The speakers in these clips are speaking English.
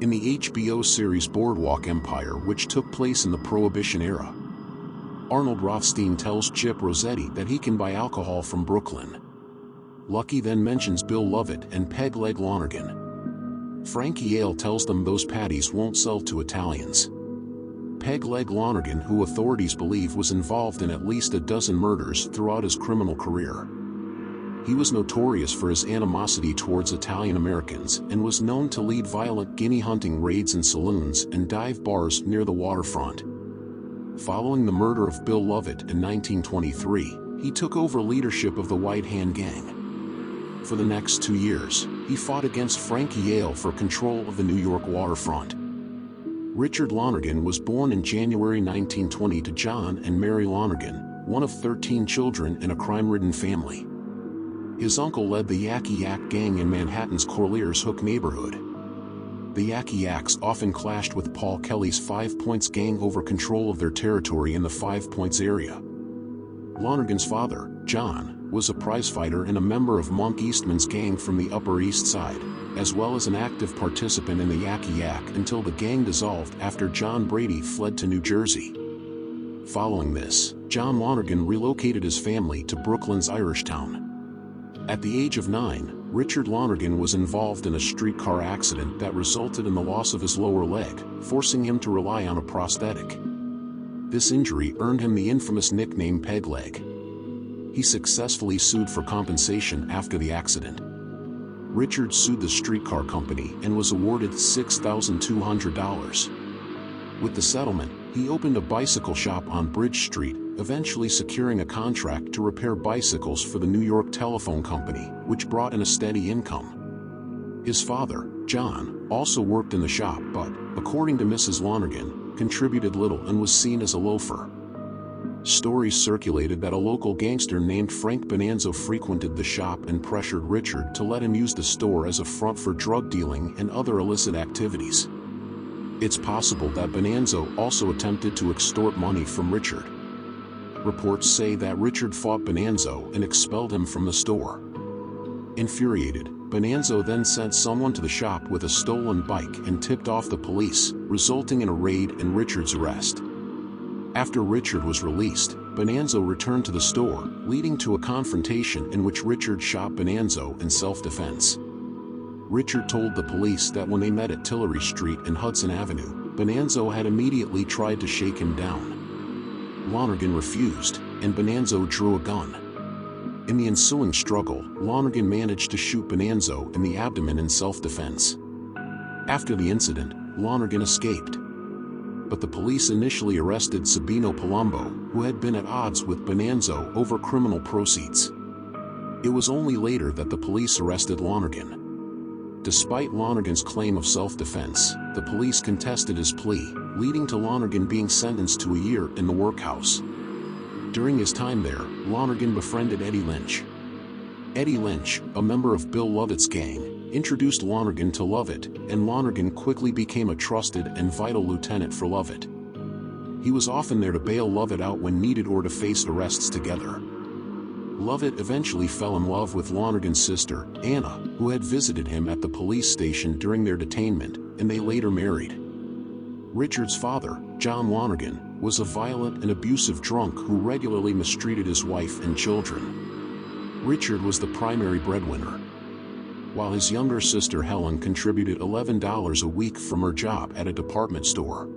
in the HBO series Boardwalk Empire, which took place in the Prohibition era. Arnold Rothstein tells Chip Rossetti that he can buy alcohol from Brooklyn. Lucky then mentions Bill Lovett and Peg Leg Lonergan. Frankie Yale tells them those patties won't sell to Italians. Peg Leg Lonergan, who authorities believe was involved in at least a dozen murders throughout his criminal career. He was notorious for his animosity towards Italian Americans and was known to lead violent guinea hunting raids in saloons and dive bars near the waterfront. Following the murder of Bill Lovett in 1923, he took over leadership of the White Hand Gang. For the next 2 years, he fought against Frankie Yale for control of the New York waterfront. Richard Lonergan was born in January 1920 to John and Mary Lonergan, one of 13 children in a crime-ridden family. His uncle led the Yaki Yak gang in Manhattan's Corlears Hook neighborhood. The Yaki Yaks often clashed with Paul Kelly's Five Points gang over control of their territory in the Five Points area. Lonergan's father, John, was a prizefighter and a member of Monk Eastman's gang from the Upper East Side, as well as an active participant in the Yaki Yak until the gang dissolved after John Brady fled to New Jersey. Following this, John Lonergan relocated his family to Brooklyn's Irishtown. At the age of 9, Richard Lonergan was involved in a streetcar accident that resulted in the loss of his lower leg, forcing him to rely on a prosthetic. This injury earned him the infamous nickname Peg Leg. He successfully sued for compensation after the accident. Richard sued the streetcar company and was awarded $6,200. With the settlement, he opened a bicycle shop on Bridge Street, eventually securing a contract to repair bicycles for the New York Telephone Company, which brought in a steady income. His father, John, also worked in the shop but, according to Mrs. Lonergan, contributed little and was seen as a loafer. Stories circulated that a local gangster named Frank Bonanzo frequented the shop and pressured Richard to let him use the store as a front for drug dealing and other illicit activities. It's possible that Bonanzo also attempted to extort money from Richard. Reports say that Richard fought Bonanzo and expelled him from the store. Infuriated, Bonanzo then sent someone to the shop with a stolen bike and tipped off the police, resulting in a raid and Richard's arrest. After Richard was released, Bonanzo returned to the store, leading to a confrontation in which Richard shot Bonanzo in self-defense. Richard told the police that when they met at Tillery Street and Hudson Avenue, Bonanzo had immediately tried to shake him down. Lonergan refused, and Bonanzo drew a gun. In the ensuing struggle, Lonergan managed to shoot Bonanzo in the abdomen in self-defense. After the incident, Lonergan escaped. But the police initially arrested Sabino Palumbo, who had been at odds with Bonanzo over criminal proceeds. It was only later that the police arrested Lonergan. Despite Lonergan's claim of self-defense, the police contested his plea, leading to Lonergan being sentenced to a year in the workhouse. During his time there, Lonergan befriended Eddie Lynch. Eddie Lynch, a member of Bill Lovett's gang, introduced Lonergan to Lovett, and Lonergan quickly became a trusted and vital lieutenant for Lovett. He was often there to bail Lovett out when needed or to face arrests together. Lovett eventually fell in love with Lonergan's sister, Anna, who had visited him at the police station during their detainment, and they later married. Richard's father, John Lonergan, was a violent and abusive drunk who regularly mistreated his wife and children. Richard was the primary breadwinner, while his younger sister Helen contributed $11 a week from her job at a department store.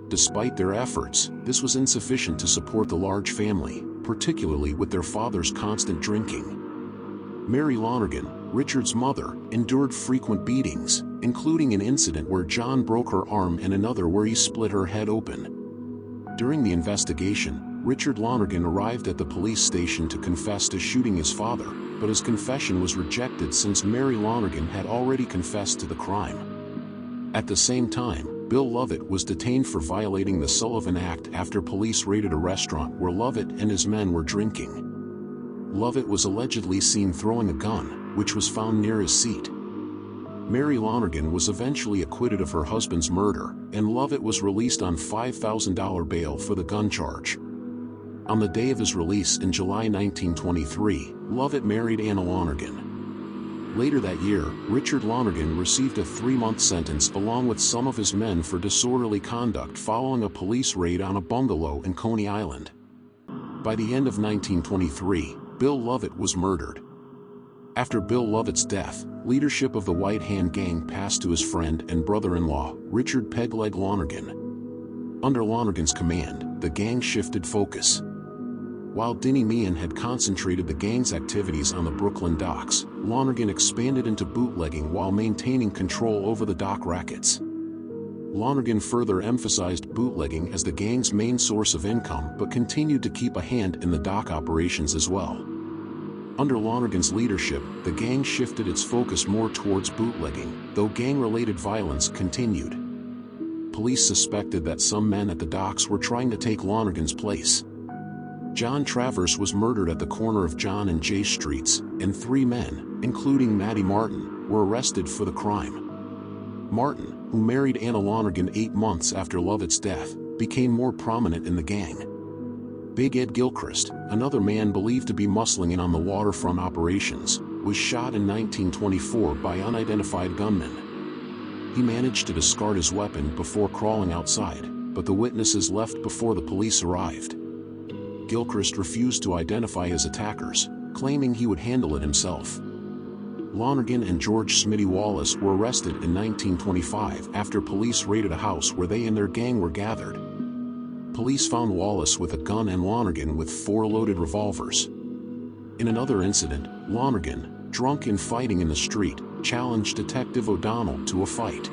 Despite their efforts, this was insufficient to support the large family, particularly with their father's constant drinking. Mary Lonergan, Richard's mother, endured frequent beatings, including an incident where John broke her arm and another where he split her head open. During the investigation, Richard Lonergan arrived at the police station to confess to shooting his father, but his confession was rejected since Mary Lonergan had already confessed to the crime. At the same time, Bill Lovett was detained for violating the Sullivan Act after police raided a restaurant where Lovett and his men were drinking. Lovett was allegedly seen throwing a gun, which was found near his seat. Mary Lonergan was eventually acquitted of her husband's murder, and Lovett was released on $5,000 bail for the gun charge. On the day of his release in July 1923, Lovett married Anna Lonergan. Later that year, Richard Lonergan received a 3-month sentence along with some of his men for disorderly conduct following a police raid on a bungalow in Coney Island. By the end of 1923, Bill Lovett was murdered. After Bill Lovett's death, leadership of the White Hand Gang passed to his friend and brother-in-law, Richard "Pegleg" Lonergan. Under Lonergan's command, the gang shifted focus. While Denny Meehan had concentrated the gang's activities on the Brooklyn docks, Lonergan expanded into bootlegging while maintaining control over the dock rackets. Lonergan further emphasized bootlegging as the gang's main source of income but continued to keep a hand in the dock operations as well. Under Lonergan's leadership, the gang shifted its focus more towards bootlegging, though gang-related violence continued. Police suspected that some men at the docks were trying to take Lonergan's place. John Travers was murdered at the corner of John and J Streets, and 3 men, including Mattie Martin, were arrested for the crime. Martin, who married Anna Lonergan 8 months after Lovett's death, became more prominent in the gang. Big Ed Gilchrist, another man believed to be muscling in on the waterfront operations, was shot in 1924 by unidentified gunmen. He managed to discard his weapon before crawling outside, but the witnesses left before the police arrived. Gilchrist refused to identify his attackers, claiming he would handle it himself. Lonergan and George Smitty Wallace were arrested in 1925 after police raided a house where they and their gang were gathered. Police found Wallace with a gun and Lonergan with 4 loaded revolvers. In another incident, Lonergan, drunk and fighting in the street, challenged Detective O'Donnell to a fight.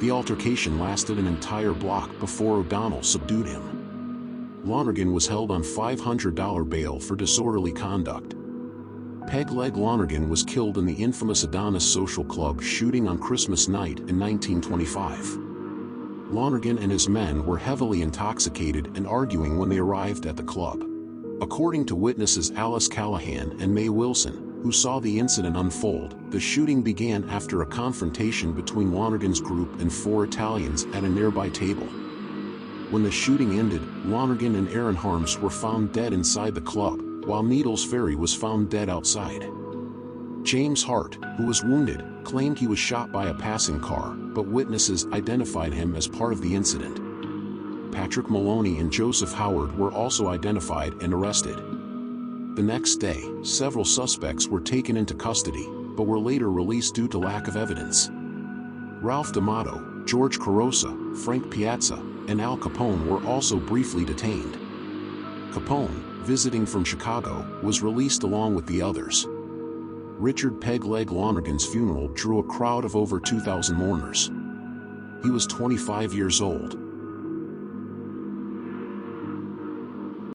The altercation lasted an entire block before O'Donnell subdued him. Lonergan was held on $500 bail for disorderly conduct. Pegleg Lonergan was killed in the infamous Adonis Social Club shooting on Christmas night in 1925. Lonergan and his men were heavily intoxicated and arguing when they arrived at the club. According to witnesses Alice Callahan and Mae Wilson, who saw the incident unfold, the shooting began after a confrontation between Lonergan's group and 4 Italians at a nearby table. When the shooting ended, Lonergan and Aaron Harms were found dead inside the club, while Needles Ferry was found dead outside. James Hart, who was wounded, claimed he was shot by a passing car, but witnesses identified him as part of the incident. Patrick Maloney and Joseph Howard were also identified and arrested. The next day, several suspects were taken into custody, but were later released due to lack of evidence. Ralph D'Amato, George Carosa, Frank Piazza, and Al Capone were also briefly detained. Capone, visiting from Chicago, was released along with the others. Richard "Pegleg" Lonergan's funeral drew a crowd of over 2,000 mourners. He was 25 years old.